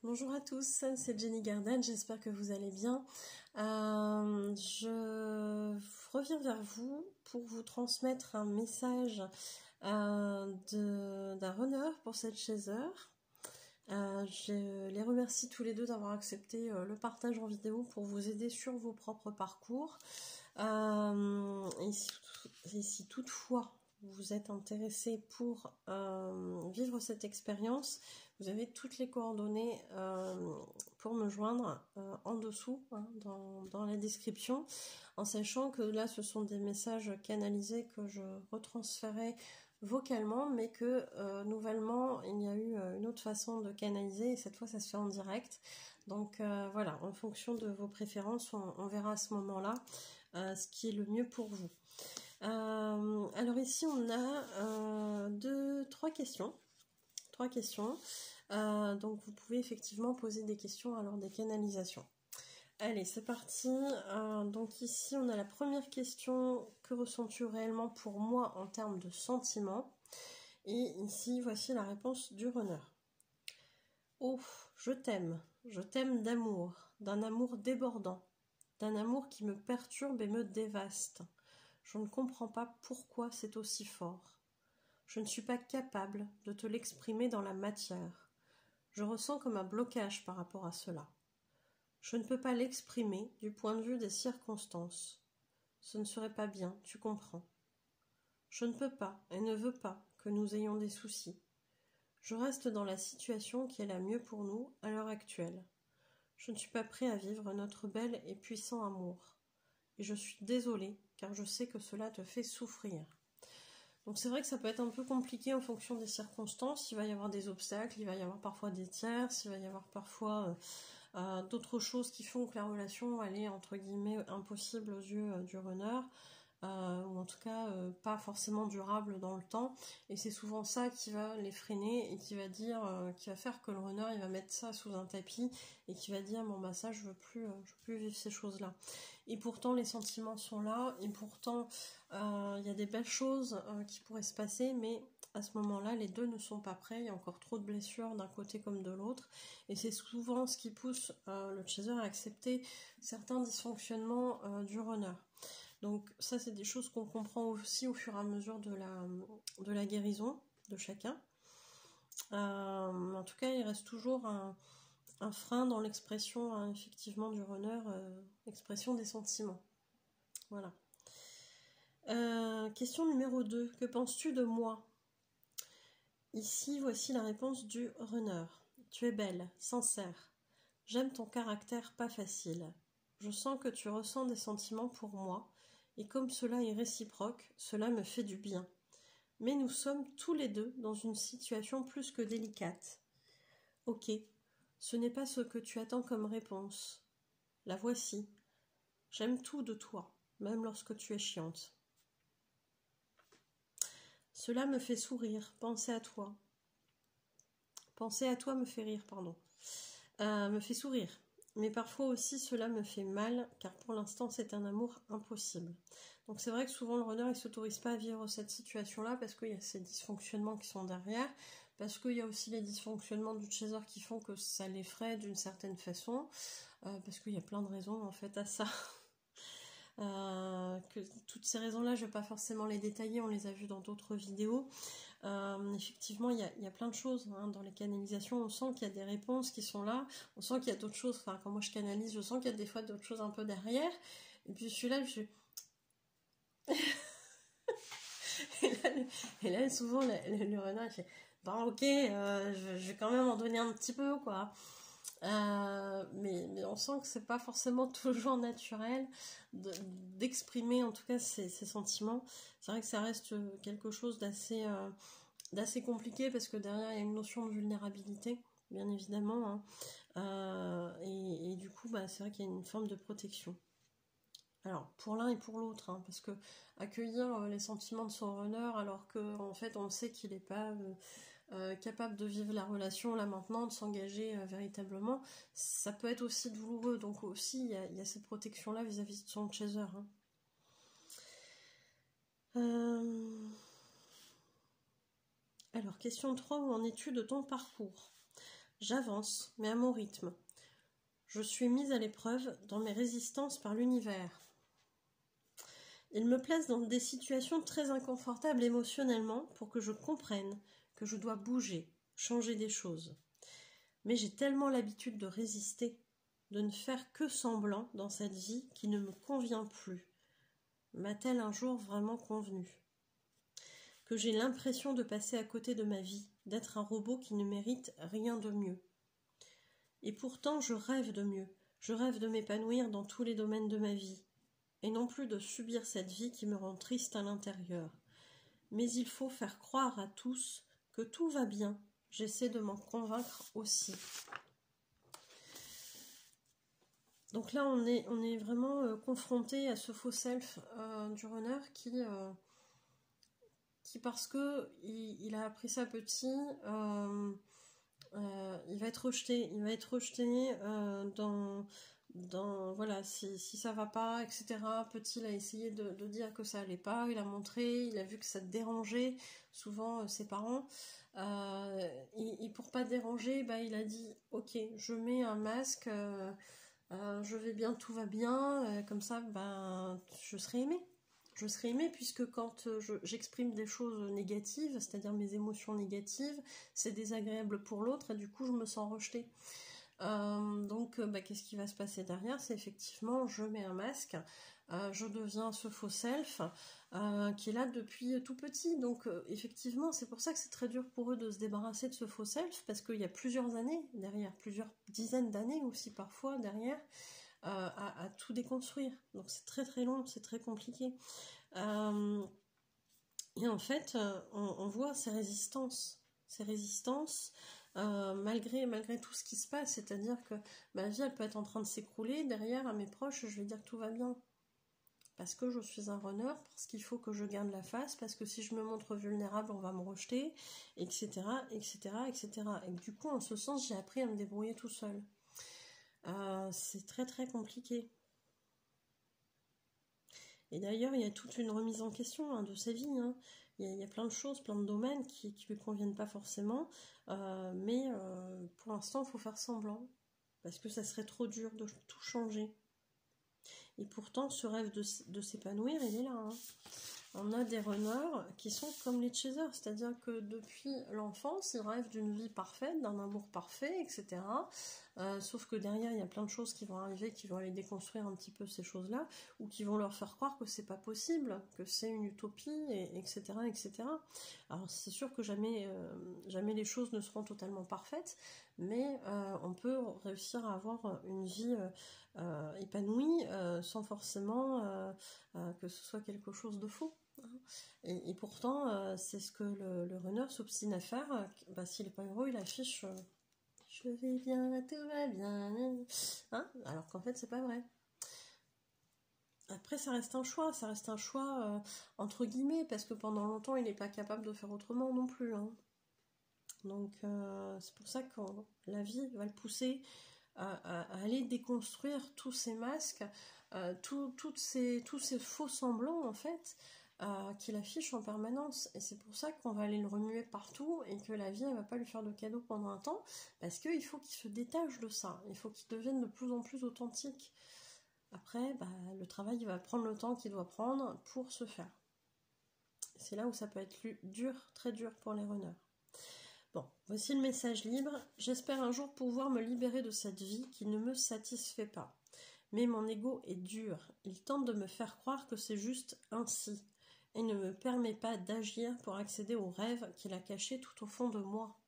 Bonjour à tous, c'est Jenny Garden, j'espère que vous allez bien. Je reviens vers vous pour vous transmettre un message d'un runner pour cette chasseur. Je les remercie tous les deux d'avoir accepté le partage en vidéo pour vous aider sur vos propres parcours. Et si toutefois vous êtes intéressé pour vivre cette expérience, vous avez toutes les coordonnées pour me joindre en dessous, dans la description, en sachant que là ce sont des messages canalisés que je retransférais vocalement, mais que nouvellement il y a eu une autre façon de canaliser, et cette fois ça se fait en direct. Donc voilà, en fonction de vos préférences, on verra à ce moment-là ce qui est le mieux pour vous. Alors ici on a trois questions. Donc vous pouvez effectivement poser des questions à l'heure des canalisations. Allez, c'est parti. Donc ici on a la première question: que ressens-tu réellement pour moi en termes de sentiments? Et ici voici la réponse du runner. Oh, je t'aime d'amour, d'un amour débordant, d'un amour qui me perturbe et me dévaste. Je ne comprends pas pourquoi c'est aussi fort. Je ne suis pas capable de te l'exprimer dans la matière. Je ressens comme un blocage par rapport à cela. Je ne peux pas l'exprimer du point de vue des circonstances. Ce ne serait pas bien, tu comprends. Je ne peux pas et ne veux pas que nous ayons des soucis. Je reste dans la situation qui est la mieux pour nous à l'heure actuelle. Je ne suis pas prêt à vivre notre bel et puissant amour. Et je suis désolée, car je sais que cela te fait souffrir. Donc c'est vrai que ça peut être un peu compliqué en fonction des circonstances. Il va y avoir des obstacles, il va y avoir parfois des tierces, il va y avoir parfois d'autres choses qui font que la relation elle est entre guillemets impossible aux yeux du runner. Ou en tout cas pas forcément durable dans le temps, et c'est souvent ça qui va les freiner et qui va dire, qui va faire que le runner il va mettre ça sous un tapis et qui va dire bon bah ça je veux plus vivre ces choses là. Et pourtant les sentiments sont là, et pourtant il y a des belles choses qui pourraient se passer, mais à ce moment-là, les deux ne sont pas prêts, il y a encore trop de blessures d'un côté comme de l'autre, et c'est souvent ce qui pousse le chaser à accepter certains dysfonctionnements du runner. Donc ça c'est des choses qu'on comprend aussi au fur et à mesure de la guérison de chacun. En tout cas il reste toujours un frein dans l'expression effectivement du runner, l'expression des sentiments. Voilà. Question numéro 2. Que penses-tu de moi? Ici voici la réponse du runner. Tu es belle, sincère. J'aime ton caractère pas facile. Je sens que tu ressens des sentiments pour moi, et comme cela est réciproque, cela me fait du bien. Mais nous sommes tous les deux dans une situation plus que délicate. Ok, ce n'est pas ce que tu attends comme réponse. La voici. J'aime tout de toi, même lorsque tu es chiante. Cela me fait sourire, penser à toi. Penser à toi me fait rire, pardon. Me fait sourire. Mais parfois aussi cela me fait mal, car pour l'instant c'est un amour impossible. Donc c'est vrai que souvent le runner il ne s'autorise pas à vivre cette situation-là, parce qu'il y a ces dysfonctionnements qui sont derrière, parce qu'il y a aussi les dysfonctionnements du chaser qui font que ça l'effraie d'une certaine façon, parce qu'il y a plein de raisons en fait à ça. Que toutes ces raisons-là, je ne vais pas forcément les détailler, on les a vues dans d'autres vidéos. Effectivement, il y a plein de choses dans les canalisations. On sent qu'il y a des réponses qui sont là, on sent qu'il y a d'autres choses. Enfin, quand moi je canalise, je sens qu'il y a des fois d'autres choses un peu derrière. Et puis celui-là, et là souvent le runner il fait bon, ok, je vais quand même en donner un petit peu, quoi. Mais on sent que c'est pas forcément toujours naturel d'exprimer en tout cas ces sentiments. C'est vrai que ça reste quelque chose d'assez compliqué, parce que derrière il y a une notion de vulnérabilité, bien évidemment, et du coup c'est vrai qu'il y a une forme de protection. Alors pour l'un et pour l'autre, parce que accueillir les sentiments de son runner alors qu'en fait on sait qu'il n'est pas capable de vivre la relation là maintenant, de s'engager véritablement, ça peut être aussi douloureux. Donc aussi il y a cette protection là vis-à-vis de son chaser. Alors question 3, où en es-tu de ton parcours? J'avance, mais à mon rythme. Je suis mise à l'épreuve dans mes résistances par l'univers. Il me place dans des situations très inconfortables émotionnellement pour que je comprenne que je dois bouger, changer des choses. Mais j'ai tellement l'habitude de résister, de ne faire que semblant dans cette vie qui ne me convient plus. M'a-t-elle un jour vraiment convenu? Que j'ai l'impression de passer à côté de ma vie, d'être un robot qui ne mérite rien de mieux. Et pourtant, je rêve de mieux. Je rêve de m'épanouir dans tous les domaines de ma vie, et non plus de subir cette vie qui me rend triste à l'intérieur. Mais il faut faire croire à tous que tout va bien. J'essaie de m'en convaincre aussi. Donc là, on est vraiment confronté à ce faux self du runner qui parce que il a appris ça petit, il va être rejeté. Il va être rejeté voilà, si ça va pas, etc. Petit, il a essayé de dire que ça allait pas, il a montré, il a vu que ça dérangeait souvent ses parents. Et pour pas déranger, il a dit ok, je mets un masque, je vais bien, tout va bien, comme ça je serai aimée. Je serai aimée puisque quand j'exprime des choses négatives, c'est-à-dire mes émotions négatives, c'est désagréable pour l'autre et du coup je me sens rejetée. Donc qu'est-ce qui va se passer derrière? C'est effectivement je mets un masque, je deviens ce faux self qui est là depuis tout petit. Donc effectivement c'est pour ça que c'est très dur pour eux de se débarrasser de ce faux self, parce qu'il y a plusieurs années derrière, plusieurs dizaines d'années aussi parfois derrière, à tout déconstruire. Donc c'est très très long, c'est très compliqué. Et en fait on voit ces résistances malgré tout ce qui se passe, c'est-à-dire que ma vie elle peut être en train de s'écrouler, derrière à mes proches je vais dire que tout va bien, parce que je suis un runner, parce qu'il faut que je garde la face, parce que si je me montre vulnérable on va me rejeter, etc., etc., etc. Et du coup en ce sens j'ai appris à me débrouiller tout seul. C'est très très compliqué. Et d'ailleurs il y a toute une remise en question de sa vie, Il y a plein de choses, plein de domaines qui lui conviennent pas forcément, mais pour l'instant il faut faire semblant, parce que ça serait trop dur de tout changer. Et pourtant ce rêve de s'épanouir il est là. On a des runners qui sont comme les chasers, c'est-à-dire que depuis l'enfance, ils rêvent d'une vie parfaite, d'un amour parfait, etc. Sauf que derrière, il y a plein de choses qui vont arriver, qui vont aller déconstruire un petit peu ces choses-là, ou qui vont leur faire croire que c'est pas possible, que c'est une utopie, etc., etc. Alors c'est sûr que jamais les choses ne seront totalement parfaites, mais on peut réussir à avoir une vie épanouie sans forcément que ce soit quelque chose de faux. Et pourtant, c'est ce que le runner s'obstine à faire. S'il n'est pas heureux, il affiche je vais bien, tout va bien, alors qu'en fait, c'est pas vrai. Après, ça reste un choix, entre guillemets, parce que pendant longtemps, il n'est pas capable de faire autrement non plus. Donc, c'est pour ça que la vie va le pousser à aller déconstruire tous ces masques, tous ces faux semblants, en fait, qu'il affiche en permanence. Et c'est pour ça qu'on va aller le remuer partout et que la vie elle va pas lui faire de cadeaux pendant un temps, parce qu'il faut qu'il se détache de ça, il faut qu'il devienne de plus en plus authentique. Après le travail va prendre le temps qu'il doit prendre pour se faire. C'est là où ça peut être dur, très dur pour les runners. Bon, voici le message libre. J'espère un jour pouvoir me libérer de cette vie qui ne me satisfait pas. Mais mon ego est dur, il tente de me faire croire que c'est juste ainsi, et ne me permet pas d'agir pour accéder aux rêves qu'il a cachés tout au fond de moi.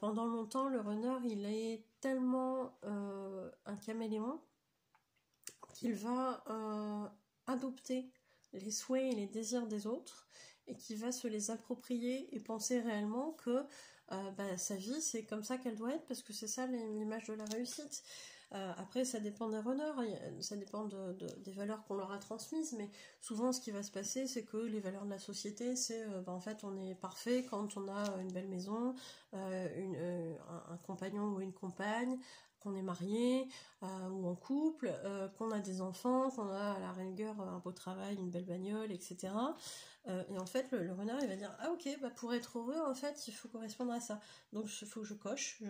Pendant longtemps, le runner, il est tellement un caméléon qu'il va adopter les souhaits et les désirs des autres, et qui va se les approprier et penser réellement que sa vie, c'est comme ça qu'elle doit être, parce que c'est ça l'image de la réussite. Après, ça dépend des runners, ça dépend des valeurs qu'on leur a transmises, mais souvent ce qui va se passer, c'est que les valeurs de la société, c'est en fait on est parfait quand on a une belle maison, un compagnon ou une compagne, qu'on est marié ou en couple, qu'on a des enfants, qu'on a à la rigueur un beau travail, une belle bagnole, etc. Et en fait, le renard, il va dire, ah ok, bah pour être heureux, en fait, il faut correspondre à ça. Donc il faut que je coche.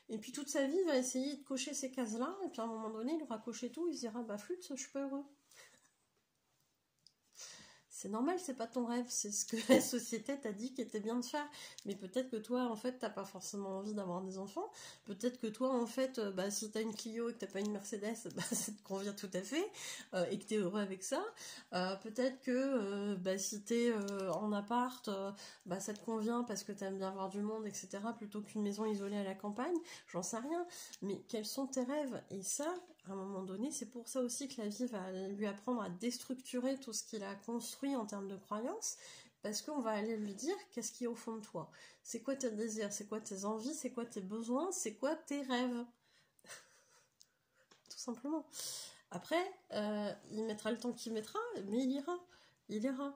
Et puis toute sa vie, il va essayer de cocher ces cases-là, et puis à un moment donné, il aura coché tout, il se dira, bah flûte, je suis pas heureux. C'est normal, c'est pas ton rêve, c'est ce que la société t'a dit qu'il était bien de faire. Mais peut-être que toi, en fait, t'as pas forcément envie d'avoir des enfants. Peut-être que toi, en fait, si t'as une Clio et que t'as pas une Mercedes, ça te convient tout à fait, et que t'es heureux avec ça. Peut-être que si t'es en appart, ça te convient parce que t'aimes bien voir du monde, etc., plutôt qu'une maison isolée à la campagne. J'en sais rien. Mais quels sont tes rêves? Et ça, à un moment donné, c'est pour ça aussi que la vie va lui apprendre à déstructurer tout ce qu'il a construit en termes de croyances, parce qu'on va aller lui dire qu'est-ce qui est au fond de toi. C'est quoi tes désirs, c'est quoi tes envies, c'est quoi tes besoins, c'est quoi tes rêves. Tout simplement. Après, il mettra le temps qu'il mettra, mais il ira. Il ira.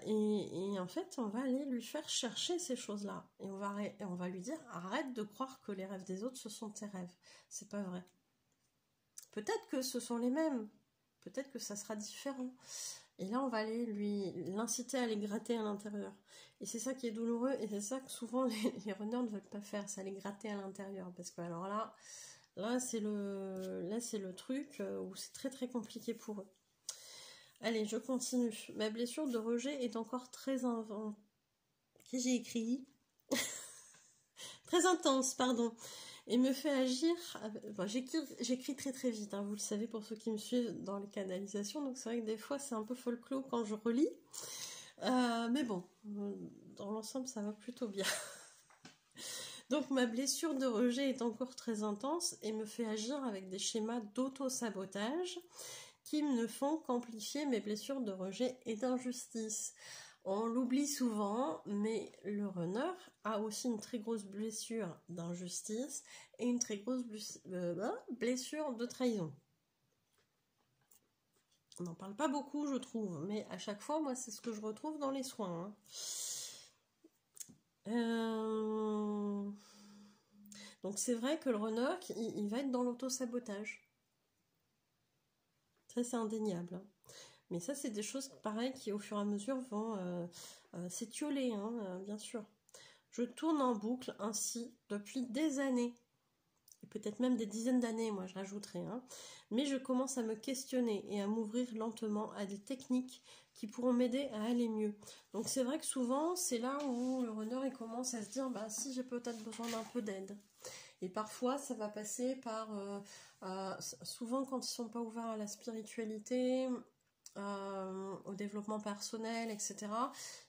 Et en fait, on va aller lui faire chercher ces choses-là. Et on va lui dire, arrête de croire que les rêves des autres, ce sont tes rêves. C'est pas vrai. Peut-être que ce sont les mêmes, peut-être que ça sera différent. Et là, on va aller l'inciter à les gratter à l'intérieur. Et c'est ça qui est douloureux, et c'est ça que souvent les runners ne veulent pas faire, c'est aller gratter à l'intérieur. Parce que alors là c'est le truc où c'est très très compliqué pour eux. Allez, je continue. Ma blessure de rejet est encore très j'ai écrit très intense, pardon. Et me fait agir, j'écris très très vite, hein, vous le savez pour ceux qui me suivent dans les canalisations, donc c'est vrai que des fois c'est un peu folklore quand je relis, mais bon, dans l'ensemble ça va plutôt bien. Donc ma blessure de rejet est encore très intense et me fait agir avec des schémas d'auto-sabotage qui ne font qu'amplifier mes blessures de rejet et d'injustice. On l'oublie souvent, mais le runner a aussi une très grosse blessure d'injustice et une très grosse blessure de trahison. On n'en parle pas beaucoup, je trouve, mais à chaque fois, moi, c'est ce que je retrouve dans les soins. Donc c'est vrai que le runner, il va être dans l'auto-sabotage. Ça, c'est indéniable. Mais ça, c'est des choses, pareil, qui au fur et à mesure vont s'étioler, bien sûr. Je tourne en boucle ainsi depuis des années, et peut-être même des dizaines d'années, moi je rajouterais, mais je commence à me questionner et à m'ouvrir lentement à des techniques qui pourront m'aider à aller mieux. Donc c'est vrai que souvent, c'est là où le runner il commence à se dire, si j'ai peut-être besoin d'un peu d'aide. Et parfois, ça va passer par, souvent quand ils sont pas ouverts à la spiritualité, au développement personnel, etc.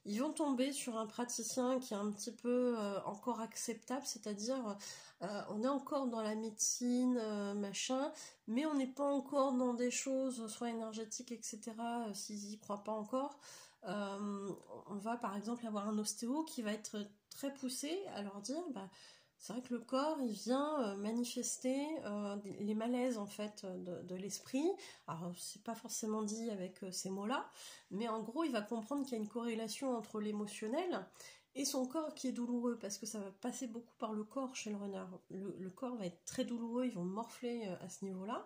Ils vont tomber sur un praticien qui est un petit peu encore acceptable, c'est-à-dire on est encore dans la médecine, machin, mais on n'est pas encore dans des choses soit énergétiques, etc. S'ils y croient pas encore. On va par exemple avoir un ostéo qui va être très poussé à leur dire c'est vrai que le corps, il vient manifester les malaises en fait de l'esprit. Alors c'est pas forcément dit avec ces mots-là, mais en gros, il va comprendre qu'il y a une corrélation entre l'émotionnel et son corps qui est douloureux, parce que ça va passer beaucoup par le corps chez le runner. Le corps va être très douloureux, ils vont morfler à ce niveau-là.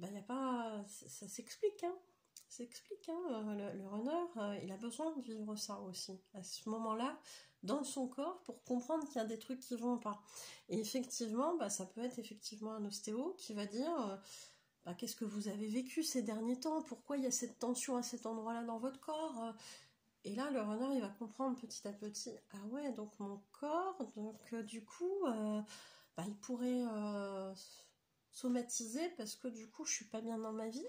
Y a pas, ça s'explique, Ça s'explique, le runner, il a besoin de vivre ça aussi, à ce moment-là, dans son corps, pour comprendre qu'il y a des trucs qui vont pas. Et effectivement, ça peut être effectivement un ostéo qui va dire qu'est-ce que vous avez vécu ces derniers temps, pourquoi il y a cette tension à cet endroit-là dans votre corps. Et là, le runner, il va comprendre petit à petit, ah ouais, donc mon corps, donc du coup, il pourrait somatiser parce que du coup, je suis pas bien dans ma vie.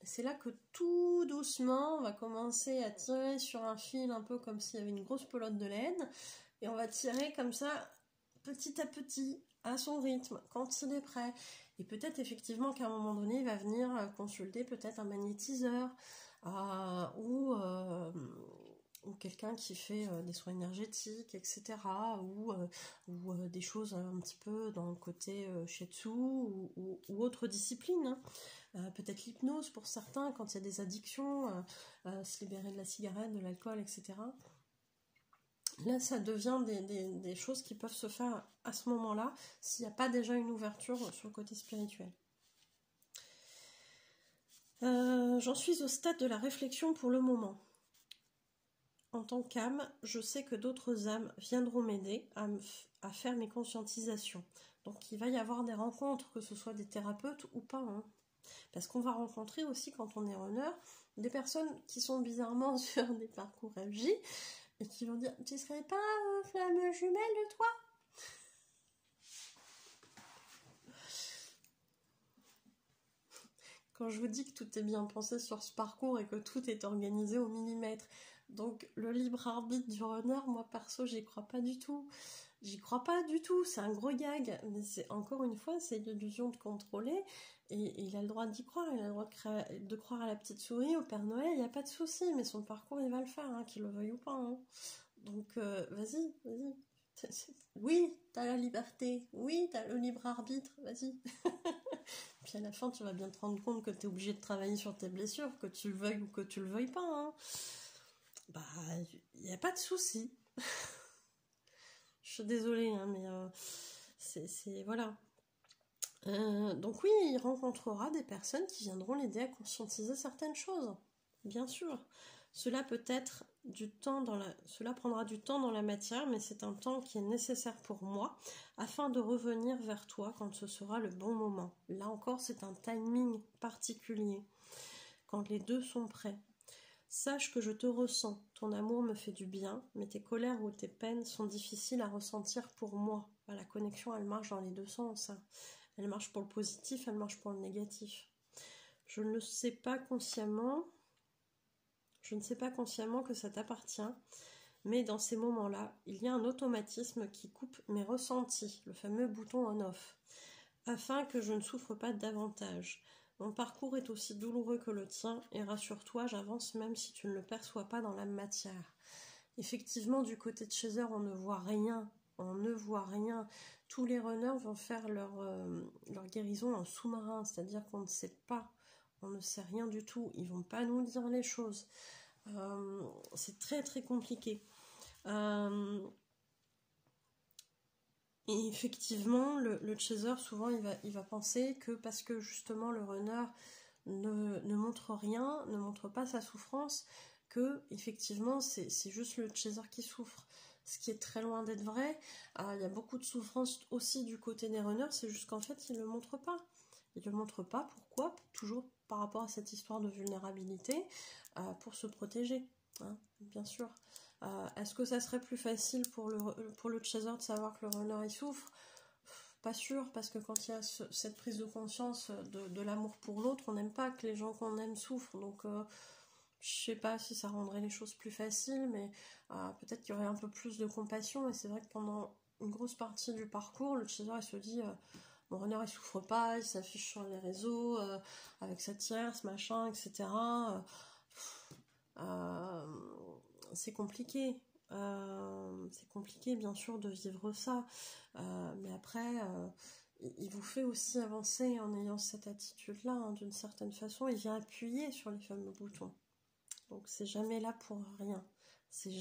C'est là que tout doucement, on va commencer à tirer sur un fil un peu comme s'il y avait une grosse pelote de laine, et on va tirer comme ça, petit à petit, à son rythme, quand il est prêt. Et peut-être effectivement qu'à un moment donné, il va venir consulter peut-être un magnétiseur, ou quelqu'un qui fait des soins énergétiques, etc. Ou des choses un petit peu dans le côté shiatsu ou autre discipline. Peut-être l'hypnose pour certains, quand il y a des addictions, se libérer de la cigarette, de l'alcool, etc. Là, ça devient des choses qui peuvent se faire à ce moment-là, s'il n'y a pas déjà une ouverture sur le côté spirituel. J'en suis au stade de la réflexion pour le moment. En tant qu'âme, je sais que d'autres âmes viendront m'aider à faire mes conscientisations. Donc il va y avoir des rencontres, que ce soit des thérapeutes ou pas. Hein. Parce qu'on va rencontrer aussi, quand on est runner, des personnes qui sont bizarrement sur des parcours FJ et qui vont dire « Tu serais pas flamme jumelle de toi ?» Quand je vous dis que tout est bien pensé sur ce parcours et que tout est organisé au millimètre, donc le libre arbitre du runner, moi perso, j'y crois pas du tout. J'y crois pas du tout, c'est un gros gag, mais c'est encore une fois, c'est l'illusion de contrôler, et il a le droit d'y croire, il a le droit de croire à la petite souris, au Père Noël, il n'y a pas de souci, mais son parcours, il va le faire, hein, qu'il le veuille ou pas. Hein. Donc, vas-y. Oui, t'as la liberté, oui, t'as le libre arbitre, vas-y. Puis à la fin, tu vas bien te rendre compte que t'es obligé de travailler sur tes blessures, que tu le veuilles ou que tu le veuilles pas. Hein. Bah, il n'y a pas de souci. Je suis désolée, hein, mais c'est voilà. Donc oui, il rencontrera des personnes qui viendront l'aider à conscientiser certaines choses, bien sûr. Cela prendra du temps dans la matière, mais c'est un temps qui est nécessaire pour moi, afin de revenir vers toi quand ce sera le bon moment. Là encore, c'est un timing particulier, quand les deux sont prêts. Sache que je te ressens, ton amour me fait du bien, mais tes colères ou tes peines sont difficiles à ressentir pour moi. La connexion, elle marche dans les deux sens. Hein. Elle marche pour le positif, elle marche pour le négatif. Je ne sais pas consciemment que ça t'appartient, mais dans ces moments-là, il y a un automatisme qui coupe mes ressentis, le fameux bouton on-off, afin que je ne souffre pas davantage. Mon parcours est aussi douloureux que le tien, et rassure-toi, j'avance même si tu ne le perçois pas dans la matière. Effectivement, du côté de Chaser, on ne voit rien. Tous les runners vont faire leur guérison en sous-marin, c'est-à-dire qu'on ne sait pas, on ne sait rien du tout, ils vont pas nous dire les choses. C'est très très compliqué. Et effectivement, le chaser, souvent, il va penser que parce que justement le runner ne montre rien, ne montre pas sa souffrance, que effectivement c'est juste le chaser qui souffre. Ce qui est très loin d'être vrai. Il y a beaucoup de souffrance aussi du côté des runners, c'est juste qu'en fait ils ne le montrent pas. Ils ne le montrent pas, pourquoi ? Toujours par rapport à cette histoire de vulnérabilité, pour se protéger, hein, bien sûr. Est-ce que ça serait plus facile pour le chaser de savoir que le runner il souffre ? Pas sûr, parce que quand il y a cette prise de conscience de l'amour pour l'autre, on n'aime pas que les gens qu'on aime souffrent, donc je sais pas si ça rendrait les choses plus faciles, mais peut-être qu'il y aurait un peu plus de compassion, et c'est vrai que pendant une grosse partie du parcours, le chaser il se dit mon runner il souffre pas, il s'affiche sur les réseaux avec sa tierce, machin, etc. C'est compliqué. C'est compliqué bien sûr de vivre ça, mais après il vous fait aussi avancer en ayant cette attitude là, hein, d'une certaine façon. Il vient appuyer sur les fameux boutons, donc c'est jamais là pour rien, il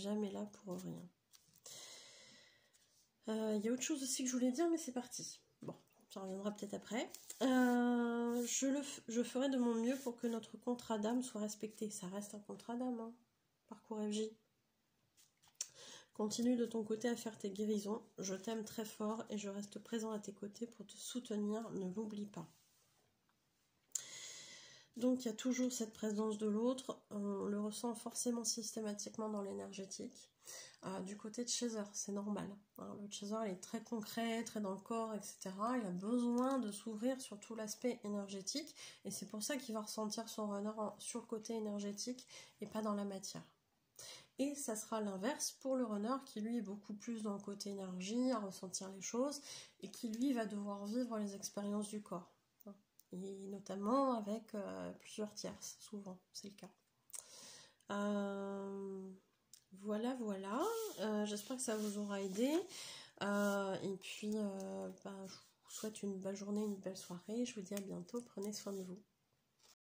y a autre chose aussi que je voulais dire, mais c'est parti. Bon, ça reviendra peut-être après. Je ferai de mon mieux pour que notre contrat d'âme soit respecté. Ça reste un contrat d'âme, hein. Parcours FJ. Continue de ton côté à faire tes guérisons. Je t'aime très fort et je reste présent à tes côtés pour te soutenir. Ne l'oublie pas. Donc il y a toujours cette présence de l'autre. On le ressent forcément systématiquement dans l'énergétique. Du côté de Chaser, c'est normal. Hein, le Chaser il est très concret, très dans le corps, etc. Il a besoin de s'ouvrir sur tout l'aspect énergétique. Et c'est pour ça qu'il va ressentir son runner sur le côté énergétique et pas dans la matière. Et ça sera l'inverse pour le runner qui lui est beaucoup plus dans le côté énergie, à ressentir les choses, et qui lui va devoir vivre les expériences du corps. Et notamment avec plusieurs tierces, souvent, c'est le cas. Voilà. J'espère que ça vous aura aidé. Et puis, je vous souhaite une belle journée, une belle soirée. Je vous dis à bientôt. Prenez soin de vous.